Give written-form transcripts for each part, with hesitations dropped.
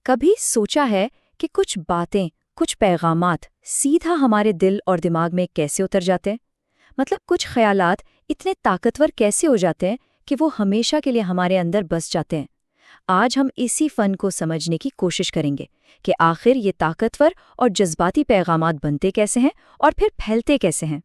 کبھی سوچا ہے کہ کچھ باتیں، کچھ پیغامات سیدھا ہمارے دل اور دماغ میں کیسے اتر جاتے ہیں؟ مطلب کچھ خیالات اتنے طاقتور کیسے ہو جاتے ہیں کہ وہ ہمیشہ کے لیے ہمارے اندر بس جاتے ہیں؟ آج ہم اسی فن کو سمجھنے کی کوشش کریں گے کہ آخر یہ طاقتور اور جذباتی پیغامات بنتے کیسے ہیں اور پھر پھیلتے کیسے ہیں۔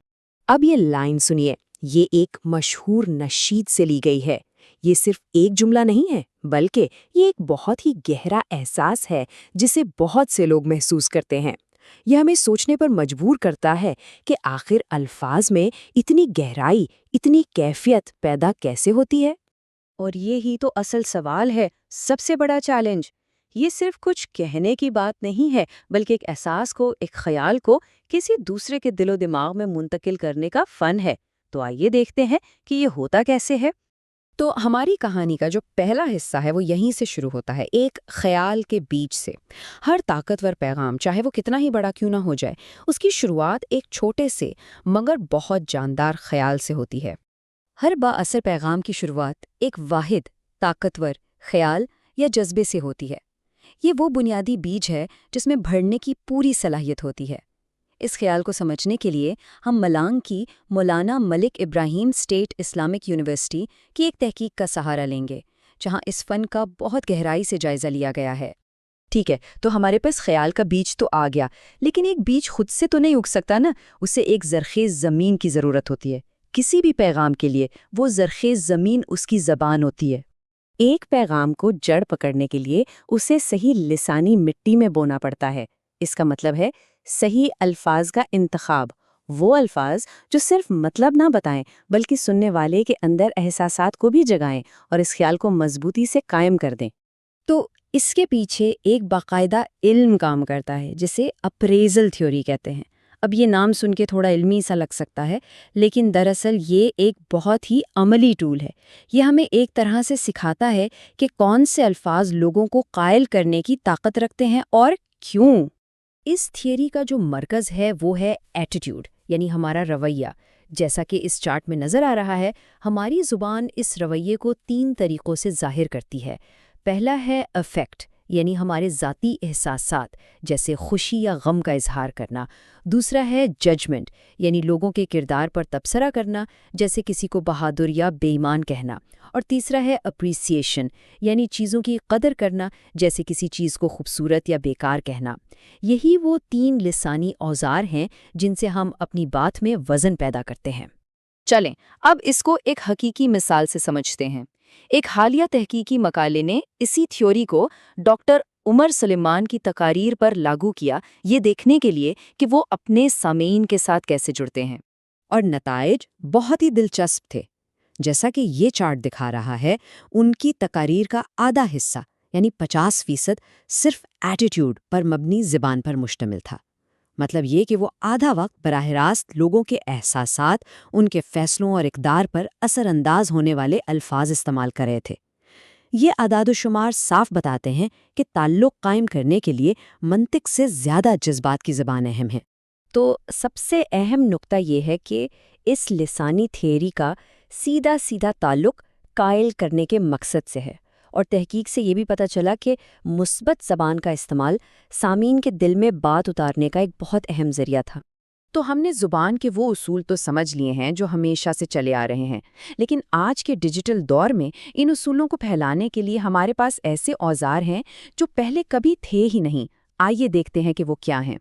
اب یہ لائن سنیے، یہ ایک مشہور نشید سے لی گئی ہے۔ یہ صرف ایک جملہ نہیں ہے، بلکہ یہ ایک بہت ہی گہرا احساس ہے جسے بہت سے لوگ محسوس کرتے ہیں۔ یہ ہمیں سوچنے پر مجبور کرتا ہے کہ آخر الفاظ میں اتنی گہرائی، اتنی کیفیت پیدا کیسے ہوتی ہے؟ اور یہی تو اصل سوال ہے، سب سے بڑا چیلنج۔ یہ صرف کچھ کہنے کی بات نہیں ہے، بلکہ ایک احساس کو، ایک خیال کو کسی دوسرے کے دل و دماغ میں منتقل کرنے کا فن ہے۔ تو آئیے دیکھتے ہیں کہ یہ ہوتا کیسے ہے۔ تو ہماری کہانی کا جو پہلا حصہ ہے وہ یہیں سے شروع ہوتا ہے، ایک خیال کے بیچ سے۔ ہر طاقتور پیغام، چاہے وہ کتنا ہی بڑا کیوں نہ ہو جائے، اس کی شروعات ایک چھوٹے سے مگر بہت جاندار خیال سے ہوتی ہے۔ ہر با اثر پیغام کی شروعات ایک واحد، طاقتور خیال یا جذبے سے ہوتی ہے۔ یہ وہ بنیادی بیج ہے جس میں بڑھنے کی پوری صلاحیت ہوتی ہے۔ اس خیال کو سمجھنے کے لیے ہم ملانگ کی مولانا ملک ابراہیم اسٹیٹ اسلامک یونیورسٹی کی ایک تحقیق کا سہارا لیں گے، جہاں اس فن کا بہت گہرائی سے جائزہ لیا گیا ہے۔ ٹھیک ہے، تو ہمارے پاس خیال کا بیج تو آ گیا، لیکن ایک بیج خود سے تو نہیں اگ سکتا نا، اسے ایک زرخیز زمین کی ضرورت ہوتی ہے۔ کسی بھی پیغام کے لیے وہ زرخیز زمین اس کی زبان ہوتی ہے۔ ایک پیغام کو جڑ پکڑنے کے لیے اسے صحیح لسانی مٹی میں بونا پڑتا ہے۔ اس کا مطلب ہے صحیح الفاظ کا انتخاب، وہ الفاظ جو صرف مطلب نہ بتائیں بلکہ سننے والے کے اندر احساسات کو بھی جگائیں اور اس خیال کو مضبوطی سے قائم کر دیں۔ تو اس کے پیچھے ایک باقاعدہ علم کام کرتا ہے جسے اپریزل تھیوری کہتے ہیں۔ اب یہ نام سن کے تھوڑا علمی سا لگ سکتا ہے، لیکن دراصل یہ ایک بہت ہی عملی ٹول ہے۔ یہ ہمیں ایک طرح سے سکھاتا ہے کہ کون سے الفاظ لوگوں کو قائل کرنے کی طاقت رکھتے ہیں اور کیوں۔ اس تھیوری کا جو مرکز ہے وہ ہے ایٹیٹیوڈ، یعنی ہمارا رویہ۔ جیسا کہ اس چارٹ میں نظر آ رہا ہے، ہماری زبان اس رویے کو 3 طریقوں سے ظاہر کرتی ہے۔ پہلا ہے افیکٹ، یعنی ہمارے ذاتی احساسات جیسے خوشی یا غم کا اظہار کرنا۔ دوسرا ہے ججمنٹ، یعنی لوگوں کے کردار پر تبصرہ کرنا، جیسے کسی کو بہادر یا بے ایمان کہنا۔ اور تیسرا ہے اپریسیشن، یعنی چیزوں کی قدر کرنا، جیسے کسی چیز کو خوبصورت یا بیکار کہنا۔ یہی وہ 3 لسانی اوزار ہیں جن سے ہم اپنی بات میں وزن پیدا کرتے ہیں۔ چلیں اب اس کو ایک حقیقی مثال سے سمجھتے ہیں۔ ایک حالیہ تحقیقی مقالے نے اسی تھیوری کو ڈاکٹر عمر سلیمان کی تقاریر پر لاگو کیا، یہ دیکھنے کے لیے کہ وہ اپنے سامعین کے ساتھ کیسے جڑتے ہیں۔ اور نتائج بہت ہی دلچسپ تھے۔ جیسا کہ یہ چارٹ دکھا رہا ہے، ان کی تقاریر کا آدھا حصہ یعنی 50% صرف ایٹیٹیوڈ پر مبنی زبان پر مشتمل تھا۔ مطلب یہ کہ وہ آدھا وقت براہ راست لوگوں کے احساسات، ان کے فیصلوں اور اقدار پر اثر انداز ہونے والے الفاظ استعمال کر رہے تھے۔ یہ اعداد و شمار صاف بتاتے ہیں کہ تعلق قائم کرنے کے لیے منطق سے زیادہ جذبات کی زبان اہم ہے۔ تو سب سے اہم نقطہ یہ ہے کہ اس لسانی تھیوری کا سیدھا تعلق قائل کرنے کے مقصد سے ہے، اور تحقیق سے یہ بھی پتہ چلا کہ مثبت زبان کا استعمال سامعین کے دل میں بات اتارنے کا ایک بہت اہم ذریعہ تھا۔ تو ہم نے زبان کے وہ اصول تو سمجھ لیے ہیں جو ہمیشہ سے چلے آ رہے ہیں، لیکن آج کے ڈیجیٹل دور میں ان اصولوں کو پھیلانے کے لیے ہمارے پاس ایسے اوزار ہیں جو پہلے کبھی تھے ہی نہیں۔ آئیے دیکھتے ہیں کہ وہ کیا ہیں۔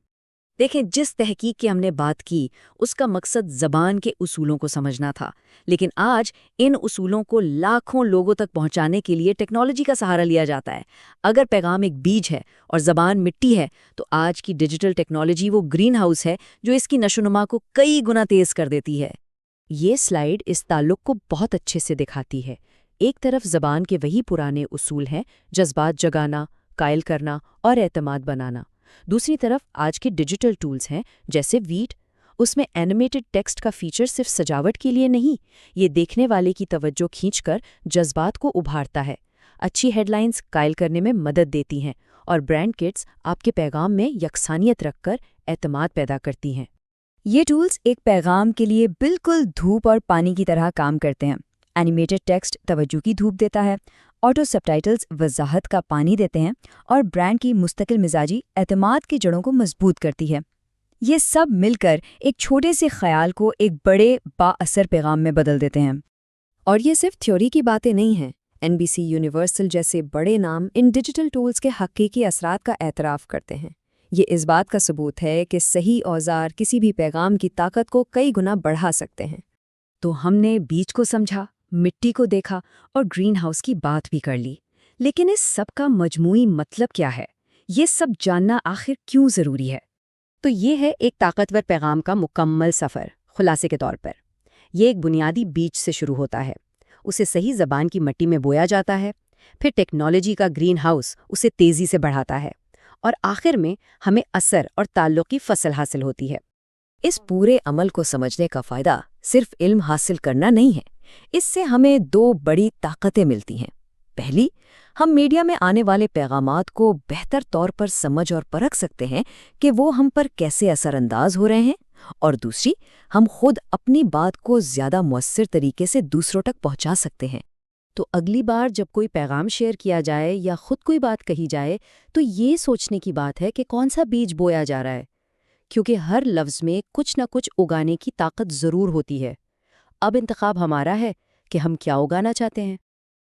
دیکھیں، جس تحقیق کی ہم نے بات کی اس کا مقصد زبان کے اصولوں کو سمجھنا تھا، لیکن آج ان اصولوں کو لاکھوں لوگوں تک پہنچانے کے لیے ٹیکنالوجی کا سہارا لیا جاتا ہے۔ اگر پیغام ایک بیج ہے اور زبان مٹی ہے، تو آج کی ڈیجیٹل ٹیکنالوجی وہ گرین ہاؤس ہے جو اس کی نشو و نما کو کئی گنا تیز کر دیتی ہے۔ یہ سلائیڈ اس تعلق کو بہت اچھے سے دکھاتی ہے۔ ایک طرف زبان کے وہی پرانے اصول ہیں، جذبات جگانا، قائل کرنا اور اعتماد بنانا۔ دوسری طرف آج کے ڈیجیٹل ٹولز ہیں جیسے ویٹ۔ اس میں اینیمیٹڈ ٹیکسٹ کا فیچر صرف سجاوٹ کے لیے نہیں، یہ دیکھنے والے کی توجہ کھینچ کر جذبات کو ابھارتا ہے۔ اچھی ہیڈ لائنز قائل کرنے میں مدد دیتی ہیں، اور برانڈ کٹس آپ کے پیغام میں یکسانیت رکھ کر اعتماد پیدا کرتی ہیں۔ یہ ٹولز ایک پیغام کے لیے بالکل دھوپ اور پانی کی طرح کام کرتے ہیں۔ اینیمیٹڈ ٹیکسٹ توجہ کی دھوپ دیتا ہے، آٹو سب ٹائٹلز وضاحت کا پانی دیتے ہیں اور برانڈ کی مستقل مزاجی اعتماد کی جڑوں کو مضبوط کرتی ہے۔ یہ سب مل کر ایک چھوٹے سے خیال کو ایک بڑے با اثر پیغام میں بدل دیتے ہیں۔ اور یہ صرف تھیوری کی باتیں نہیں ہیں۔ NBC یونیورسل جیسے بڑے نام ان ڈیجیٹل ٹولز کے حقیقی اثرات کا اعتراف کرتے ہیں۔ یہ اس بات کا ثبوت ہے کہ صحیح اوزار کسی بھی پیغام کی طاقت کو کئی گنا بڑھا سکتے ہیں۔ تو ہم نے بیج کو سمجھا، مٹی کو دیکھا اور گرین ہاؤس کی بات بھی کر لی، لیکن اس سب کا مجموعی مطلب کیا ہے؟ یہ سب جاننا آخر کیوں ضروری ہے؟ تو یہ ہے ایک طاقتور پیغام کا مکمل سفر۔ خلاصے کے طور پر یہ ایک بنیادی بیج سے شروع ہوتا ہے، اسے صحیح زبان کی مٹی میں بویا جاتا ہے، پھر ٹیکنالوجی کا گرین ہاؤس اسے تیزی سے بڑھاتا ہے، اور آخر میں ہمیں اثر اور تعلق کی فصل حاصل ہوتی ہے۔ اس پورے عمل کو سمجھنے کا فائدہ صرف علم حاصل کرنا نہیں ہے، اس سے ہمیں دو بڑی طاقتیں ملتی ہیں۔ پہلی، ہم میڈیا میں آنے والے پیغامات کو بہتر طور پر سمجھ اور پرکھ سکتے ہیں کہ وہ ہم پر کیسے اثر انداز ہو رہے ہیں، اور دوسری، ہم خود اپنی بات کو زیادہ مؤثر طریقے سے دوسروں تک پہنچا سکتے ہیں۔ تو اگلی بار جب کوئی پیغام شیئر کیا جائے یا خود کوئی بات کہی جائے تو یہ سوچنے کی بات ہے کہ کون سا بیج بویا جا رہا ہے، کیونکہ ہر لفظ میں کچھ نہ کچھ اگانے کی طاقت ضرور ہوتی ہے۔ اب انتخاب ہمارا ہے کہ ہم کیا اگانا چاہتے ہیں۔